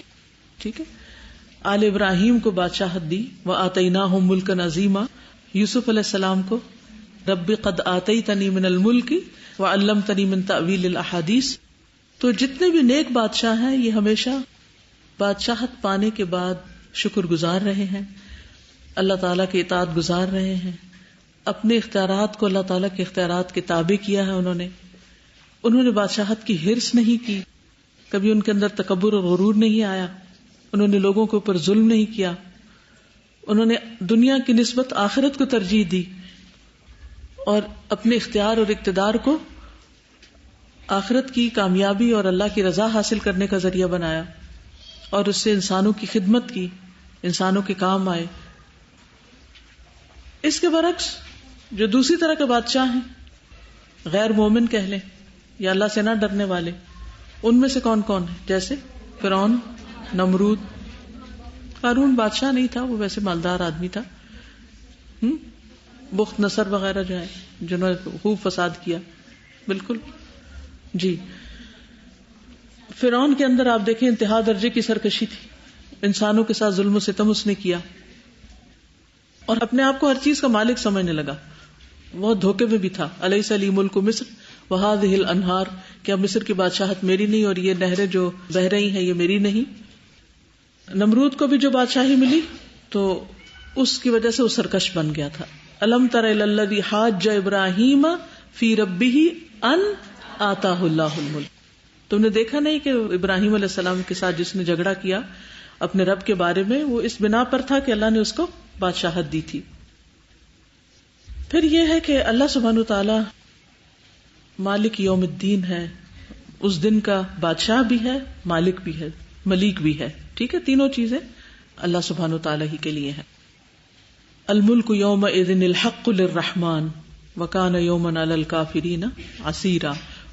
ٹھیک ہے، آل ابراہیم کو بادشاہت دی، وَآتَيْنَاهُمْ مُلْكًا عَظِيمًا، یوسف علیہ السلام کو رب قد آتیتنی من الملک وعلمتنی من تأویل الاحادیث۔ تو جتنے بھی نیک بادشاہ ہیں یہ ہمیشہ بادشاہت پانے کے بعد شکر گزار رہے ہیں، اللہ تعالیٰ کے اطاعت گزار رہے ہیں، اپنے اختیارات کو اللہ تعالیٰ کے اختیارات کے تابع کیا ہے، انہوں نے بادشاہت کی حرص نہیں کی، کبھی ان کے اندر تکبر اور غرور نہیں آیا، انہوں نے لوگوں کے اوپر ظلم نہیں کیا، انہوں نے دنیا کی نسبت آخرت کو ترجیح دی اور اپنے اختیار اور اقتدار کو آخرت کی کامیابی اور اللہ کی رضا حاصل کرنے کا ذریعہ بنایا، اور اس سے انسانوں کی خدمت کی، انسانوں کے کام آئے۔ اس کے برعکس جو دوسری طرح کے بادشاہ ہیں، غیر مومن کہہ لیں یا اللہ سے نہ ڈرنے والے، ان میں سے کون کون ہے؟ جیسے فرعون، نمرود، قارون بادشاہ نہیں تھا، وہ ویسے مالدار آدمی تھا، بخت نصر وغیرہ جو ہیں جنہوں نے خوب فساد کیا، بالکل جی۔ فرعون کے اندر آپ دیکھیں انتہا درجے کی سرکشی تھی، انسانوں کے ساتھ ظلم و ستم اس نے کیا، اور اپنے آپ کو ہر چیز کا مالک سمجھنے لگا، بہت دھوکے میں بھی تھا۔ الیس لی ملک مصر وہذہ الانہار، کیا مصر کی بادشاہت میری نہیں اور یہ نہریں جو بہ رہی ہیں یہ میری نہیں؟ نمرود کو بھی جو بادشاہی ملی تو اس کی وجہ سے وہ سرکش بن گیا تھا۔ الم تر الی الذی حاج ابراہیم فی ربہ ان آتاہ اللہ الملک، تم نے دیکھا نہیں کہ ابراہیم علیہ السلام کے ساتھ جس نے جھگڑا کیا اپنے رب کے بارے میں، وہ اس بنا پر تھا کہ اللہ نے اس کو بادشاہت دی تھی۔ پھر یہ ہے کہ اللہ سبحانہ وتعالی مالک یوم الدین ہے، اس دن کا بادشاہ بھی ہے، مالک بھی ہے، ملیک بھی ہے، ٹھیک ہے، تینوں چیزیں اللہ سبحانہ وتعالی ہی کے لیے ہیں۔ الملک یومئذ الحق للرحمن وکان یوما علی الکافرین عسیرا،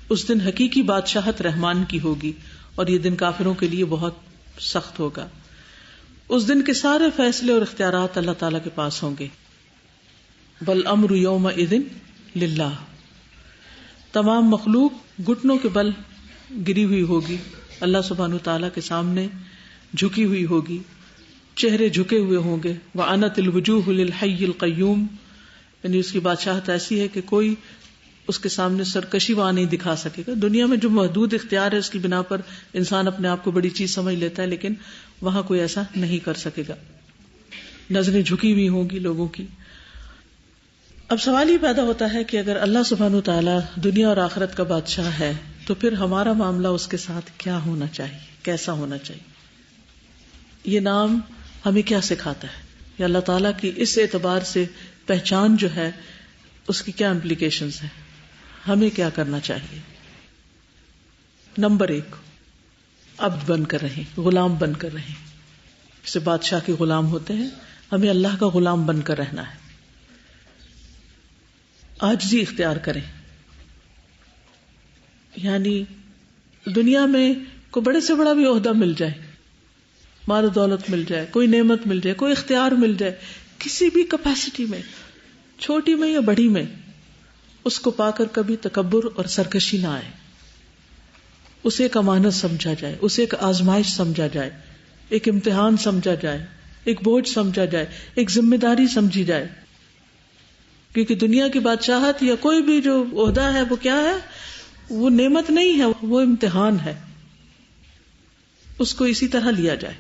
اس دن حقیقی بادشاہت رحمان کی ہوگی اور یہ دن کافروں کے لیے بہت سخت ہوگا۔ اس دن کے سارے فیصلے اور اختیارات اللہ تعالیٰ کے پاس ہوں گے۔ بل امر یومئذ للہ، تمام مخلوق گھٹنوں کے بل گری ہوئی ہوگی، اللہ سبحانہ تعالیٰ کے سامنے جھکی ہوئی ہوگی، چہرے جھکے ہوئے ہوں گے۔ وعنت الوجوہ للحی القیوم، یعنی اس کی بادشاہت ایسی ہے کہ کوئی اس کے سامنے سرکشی وہاں نہیں دکھا سکے گا۔ دنیا میں جو محدود اختیار ہے اس کی بنا پر انسان اپنے آپ کو بڑی چیز سمجھ لیتا ہے، لیکن وہاں کوئی ایسا نہیں کر سکے گا، نظریں جھکی ہوئی ہوں گی لوگوں کی۔ اب سوال یہ پیدا ہوتا ہے کہ اگر اللہ سبحانہ تعالیٰ دنیا اور آخرت کا بادشاہ ہے تو پھر ہمارا معاملہ اس کے ساتھ کیا ہونا چاہیے، کیسا ہونا چاہیے؟ یہ نام ہمیں کیا سکھاتا ہے، یا اللہ تعالیٰ کی اس اعتبار سے پہچان جو ہے اس کی کیا امپلیکیشنز ہیں، ہمیں کیا کرنا چاہیے؟ نمبر 1، عبد بن کر رہیں، غلام بن کر رہیں، جیسے بادشاہ کے غلام ہوتے ہیں، ہمیں اللہ کا غلام بن کر رہنا ہے، عاجزی اختیار کریں۔ یعنی دنیا میں کوئی بڑے سے بڑا بھی عہدہ مل جائے، مال و دولت مل جائے، کوئی نعمت مل جائے، کوئی اختیار مل جائے، کسی بھی کیپیسٹی میں، چھوٹی میں یا بڑی میں، اس کو پا کر کبھی تکبر اور سرکشی نہ آئے۔ اسے ایک امانت سمجھا جائے، اسے ایک آزمائش سمجھا جائے، ایک امتحان سمجھا جائے، ایک بوجھ سمجھا جائے، ایک ذمہ داری سمجھی جائے. کیونکہ دنیا کی بادشاہت یا کوئی بھی جو عہدہ ہے وہ کیا ہے؟ وہ نعمت نہیں ہے، وہ امتحان ہے. اس کو اسی طرح لیا جائے.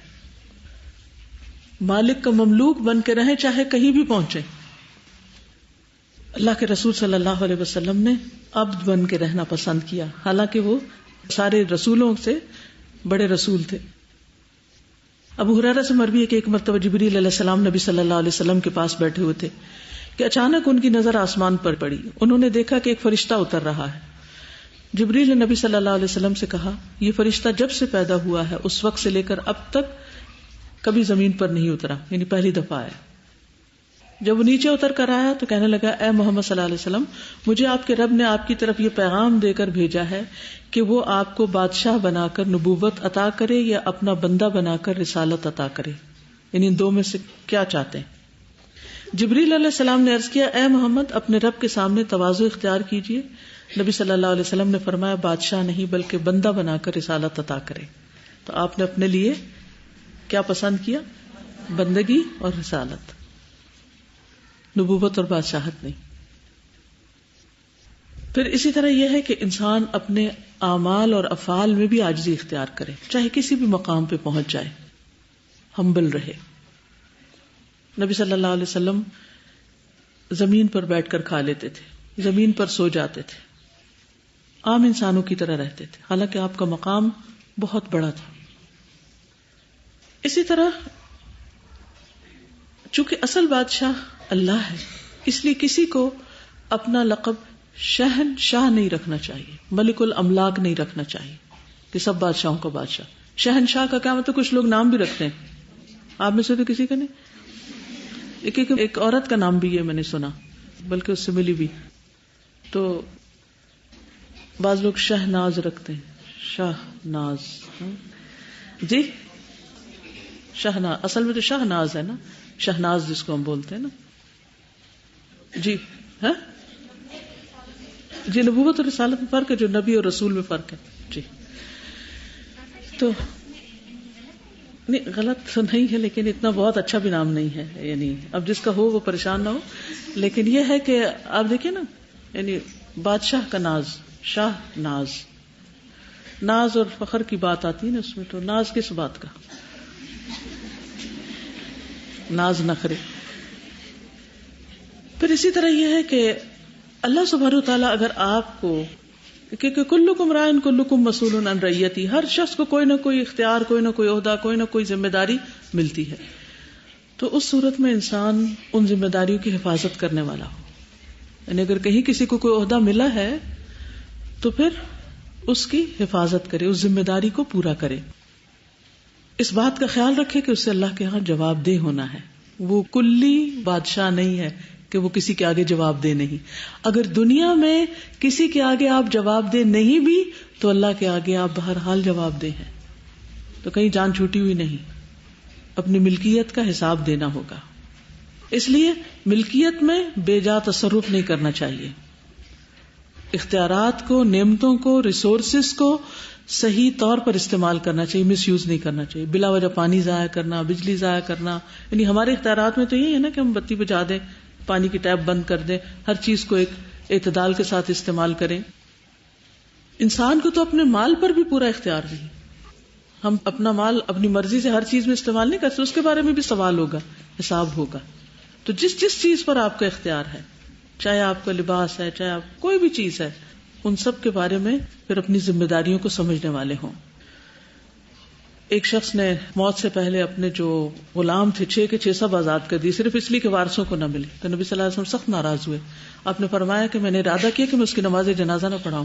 مالک کا مملوک بن کے رہیں چاہے کہیں بھی پہنچے. اللہ کے رسول صلی اللہ علیہ وسلم نے عبد بن کے رہنا پسند کیا، حالانکہ وہ سارے رسولوں سے بڑے رسول تھے. ابو ہریرہ سے مروی ہے کہ ایک مرتبہ جبریل علیہ السلام نبی صلی اللہ علیہ وسلم کے پاس بیٹھے ہوئے تھے کہ اچانک ان کی نظر آسمان پر پڑی. انہوں نے دیکھا کہ ایک فرشتہ اتر رہا ہے. جبریل نے نبی صلی اللہ علیہ وسلم سے کہا، یہ فرشتہ جب سے پیدا ہوا ہے اس وقت سے لے کر اب تک کبھی زمین پر نہیں اترا، یعنی پہلی دفعہ آیا. جب وہ نیچے اتر کر آیا تو کہنے لگا، اے محمد صلی اللہ علیہ وسلم، مجھے آپ کے رب نے آپ کی طرف یہ پیغام دے کر بھیجا ہے کہ وہ آپ کو بادشاہ بنا کر نبوت عطا کرے یا اپنا بندہ بنا کر رسالت عطا کرے، یعنی ان دو میں سے کیا چاہتے ہیں. جبریل علیہ السلام نے عرض کیا، اے محمد اپنے رب کے سامنے تواضع اختیار کیجیے. نبی صلی اللہ علیہ وسلم نے فرمایا، بادشاہ نہیں بلکہ بندہ بنا کر رسالت عطا کرے. تو آپ نے اپنے لیے کیا پسند کیا؟ بندگی اور رسالت، نبوت اور بادشاہت نہیں. پھر اسی طرح یہ ہے کہ انسان اپنے اعمال اور افعال میں بھی عاجزی اختیار کرے، چاہے کسی بھی مقام پہ پہنچ جائے، ہمبل رہے. نبی صلی اللہ علیہ وسلم زمین پر بیٹھ کر کھا لیتے تھے، زمین پر سو جاتے تھے، عام انسانوں کی طرح رہتے تھے، حالانکہ آپ کا مقام بہت بڑا تھا. اسی طرح چونکہ اصل بادشاہ اللہ ہے، اس لیے کسی کو اپنا لقب شہنشاہ نہیں رکھنا چاہیے، ملک الاملاک نہیں رکھنا چاہیے کہ سب بادشاہوں کا بادشاہ. شہنشاہ کا کیا مطلب؟ کچھ لوگ نام بھی رکھتے ہیں، آپ میں سے تو کسی کا نہیں. ایک عورت کا نام بھی یہ میں نے سنا، بلکہ اس سے ملی بھی. تو بعض لوگ شہناز رکھتے ہیں، شاہناز. جی شہناز، اصل میں تو شہناز ہے نا، شہناز جس کو ہم بولتے ہیں نا. جی ہے جی، نبوت اور رسالت میں فرق ہے، جو نبی اور رسول میں فرق ہے. جی تو نہیں، غلط تو نہیں ہے، لیکن اتنا بہت اچھا بھی نام نہیں ہے. یعنی اب جس کا ہو وہ پریشان نہ ہو، لیکن یہ ہے کہ آپ دیکھیں نا، یعنی بادشاہ کا ناز، شاہ ناز، ناز اور فخر کی بات آتی ہے نا اس میں، تو ناز کس بات کا؟ ناز نخرے. پھر اسی طرح یہ ہے کہ اللہ سبحانہ و تعالیٰ اگر آپ کو، کیونکہ کلکم راعٍ کلکم مسئول عن رعیتہ، ہر شخص کو کوئی نہ کوئی اختیار، کوئی نہ کوئی عہدہ، کوئی نہ کوئی ذمہ داری ملتی ہے، تو اس صورت میں انسان ان ذمہ داریوں کی حفاظت کرنے والا ہو. یعنی اگر کہیں کسی کو کوئی عہدہ ملا ہے تو پھر اس کی حفاظت کرے، اس ذمہ داری کو پورا کرے. اس بات کا خیال رکھے کہ اس سے اللہ کے ہاں جواب دہ ہونا ہے. وہ کلی بادشاہ نہیں ہے کہ وہ کسی کے آگے جواب دے نہیں. اگر دنیا میں کسی کے آگے آپ جواب دے نہیں بھی تو اللہ کے آگے آپ بہرحال جواب دے ہیں. تو کہیں جان چھوٹی ہوئی نہیں، اپنی ملکیت کا حساب دینا ہوگا. اس لیے ملکیت میں بے جا تصرف نہیں کرنا چاہیے. اختیارات کو، نعمتوں کو، ریسورسز کو صحیح طور پر استعمال کرنا چاہیے، مس یوز نہیں کرنا چاہیے. بلا وجہ پانی ضائع کرنا، بجلی ضائع کرنا، یعنی ہمارے اختیارات میں تو یہی ہے نا کہ ہم بتی بجھا دیں، پانی کی ٹیپ بند کر دیں، ہر چیز کو ایک اعتدال کے ساتھ استعمال کریں. انسان کو تو اپنے مال پر بھی پورا اختیار نہیں. ہم اپنا مال اپنی مرضی سے ہر چیز میں استعمال نہیں کرتے، اس کے بارے میں بھی سوال ہوگا، حساب ہوگا. تو جس جس چیز پر آپ کا اختیار ہے، چاہے آپ کا لباس ہے، چاہے آپ کوئی بھی چیز ہے، ان سب کے بارے میں پھر اپنی ذمہ داریوں کو سمجھنے والے ہوں. ایک شخص نے موت سے پہلے اپنے جو غلام تھے 6 کے 6 سب آزاد کر دی، صرف اس لیے کہ وارثوں کو نہ ملے. تو نبی صلی اللہ علیہ وسلم سخت ناراض ہوئے. آپ نے فرمایا کہ میں نے ارادہ کیا کہ میں اس کی نماز جنازہ نہ پڑھاؤں.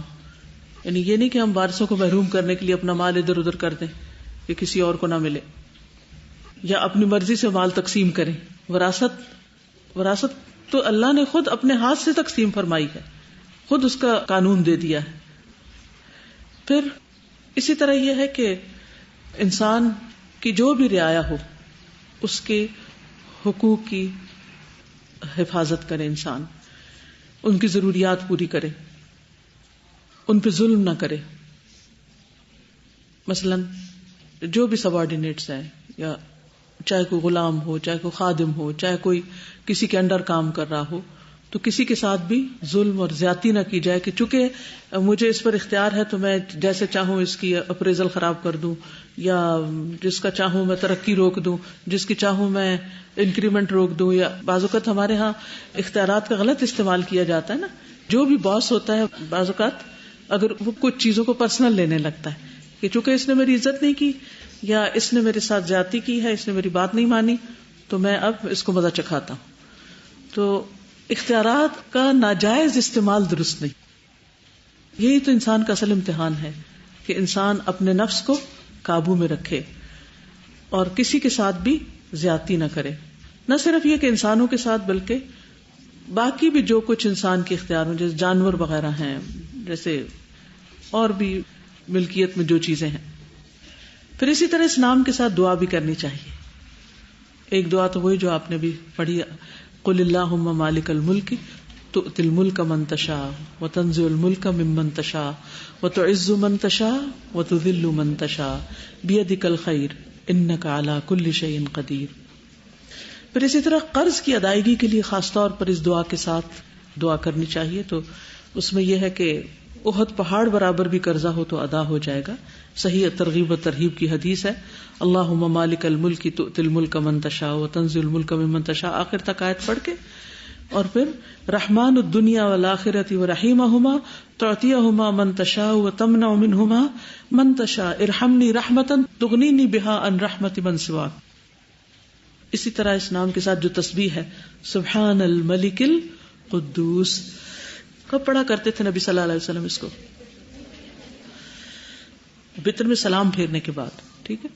یعنی یہ نہیں کہ ہم وارثوں کو محروم کرنے کے لیے اپنا مال ادھر ادھر کر دیں کہ کسی اور کو نہ ملے، یا اپنی مرضی سے مال تقسیم کریں. وراثت تو اللہ نے خود اپنے ہاتھ سے تقسیم فرمائی ہے، خود اس کا قانون دے دیا ہے. پھر اسی طرح یہ ہے کہ انسان کی جو بھی رعایا ہو اس کے حقوق کی حفاظت کرے، انسان ان کی ضروریات پوری کرے، ان پہ ظلم نہ کرے. مثلا جو بھی سب آرڈینیٹس ہیں، یا چاہے کوئی غلام ہو، چاہے کوئی خادم ہو، چاہے کوئی کسی کے انڈر کام کر رہا ہو، تو کسی کے ساتھ بھی ظلم اور زیادتی نہ کی جائے کہ چونکہ مجھے اس پر اختیار ہے تو میں جیسے چاہوں اس کی اپریزل خراب کر دوں، یا جس کا چاہوں میں ترقی روک دوں، جس کی چاہوں میں انکریمنٹ روک دوں. یا بعض اوقات ہمارے ہاں اختیارات کا غلط استعمال کیا جاتا ہے نا. جو بھی باس ہوتا ہے بعض اوقات اگر وہ کچھ چیزوں کو پرسنل لینے لگتا ہے کہ چونکہ اس نے میری عزت نہیں کی یا اس نے میرے ساتھ زیادتی کی ہے، اس نے میری بات نہیں مانی، تو میں اب اس کو مزہ چکھاتا ہوں. تو اختیارات کا ناجائز استعمال درست نہیں. یہی تو انسان کا اصل امتحان ہے کہ انسان اپنے نفس کو قابو میں رکھے اور کسی کے ساتھ بھی زیادتی نہ کرے. نہ صرف یہ کہ انسانوں کے ساتھ بلکہ باقی بھی جو کچھ انسان کے اختیار میں، جیسے جانور وغیرہ ہیں، جیسے اور بھی ملکیت میں جو چیزیں ہیں. پھر اسی طرح اس نام کے ساتھ دعا بھی کرنی چاہیے. ایک دعا تو وہی جو آپ نے بھی پڑھی، قل اللہم مالک الملک تؤتی الملک من تشاء وتنزع الملک ممن تشاء وتعز من تشاء وتذل من تشاء بیدک الخیر انک علی کل شیء قدیر. پھر اسی طرح قرض کی ادائیگی کے لیے خاص طور پر اس دعا کے ساتھ دعا کرنی چاہیے. تو اس میں یہ ہے کہ احد پہاڑ برابر بھی قرضہ ہو تو ادا ہو جائے گا. صحیح ترغیب و ترہیب کی حدیث ہے، اللہم مالک الملک تؤتی الملک من تشاء وتنزع الملک ممن تشاء، آخر تک آیت پڑھ کے، اور پھر رحمان الدنیا والآخرۃ ورحیمہما تعطیہما من تشاء وتمنع منہما من تشاء ارحمنی رحمتا تغنینی بہا عن رحمت من سواک. اسی طرح اس نام کے ساتھ جو تسبیح ہے، سبحان الملک القدوس، کب پڑھا کرتے تھے نبی صلی اللہ علیہ وسلم اس کو؟ وتر میں سلام پھیرنے کے بعد. ٹھیک ہے،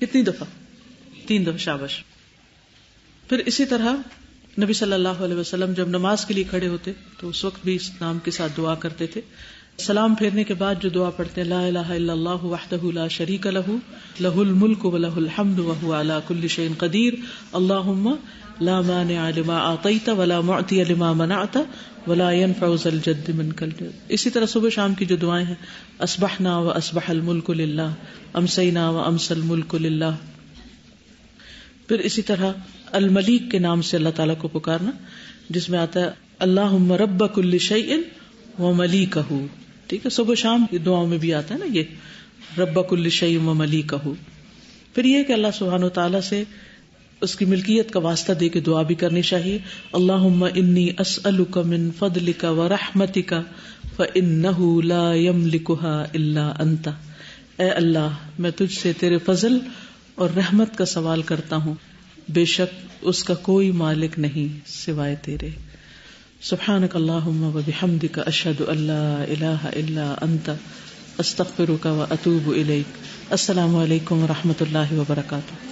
کتنی دفعہ؟ 3 دفعہ. شاباش. پھر اسی طرح نبی صلی اللہ علیہ وسلم جب نماز کے لیے کھڑے ہوتے تو اس وقت بھی اس نام کے ساتھ دعا کرتے تھے. سلام پھیرنے کے بعد جو دعا پڑھتے ہیں، لا الہ الا اللہ وحدہ لا شریک لہ لہ الملک ولہ الحمد وہو علی کل شیء قدیر اللہم لا مانع لما اعطیت ولا معطی لما منعت ولا ينفع ذا الجد منک الجد. اسی طرح صبح شام کی جو دعائیں ہیں، اصبحنا واصبح الملک للہ، امسینا وامسی الملک للہ. پھر اسی طرح الملیک کے نام سے اللہ تعالیٰ کو پکارنا، جس میں آتا ہے اللہم رب کل شیء وملیکہ. ٹھیک ہے، صبح شام کی دعاؤں میں بھی آتا ہے نا یہ رب کل شیء وملیکہ. پھر یہ کہ اللہ سبحانہ وتعالیٰ سے اس کی ملکیت کا واسطہ دے کے دعا بھی کرنی چاہیے. اللہم انی اسألک من فضلک ورحمتک فإنہ لا یملکها الا انت. اے اللہ، میں تجھ سے تیرے فضل اور رحمت کا سوال کرتا ہوں، بے شک اس کا کوئی مالک نہیں سوائے تیرے. سبحانک اللہم وبحمدک اشہد ان لا الہ الا انت استغفرک واتوب الیک. السلام علیکم ورحمۃ اللہ وبرکاتہ.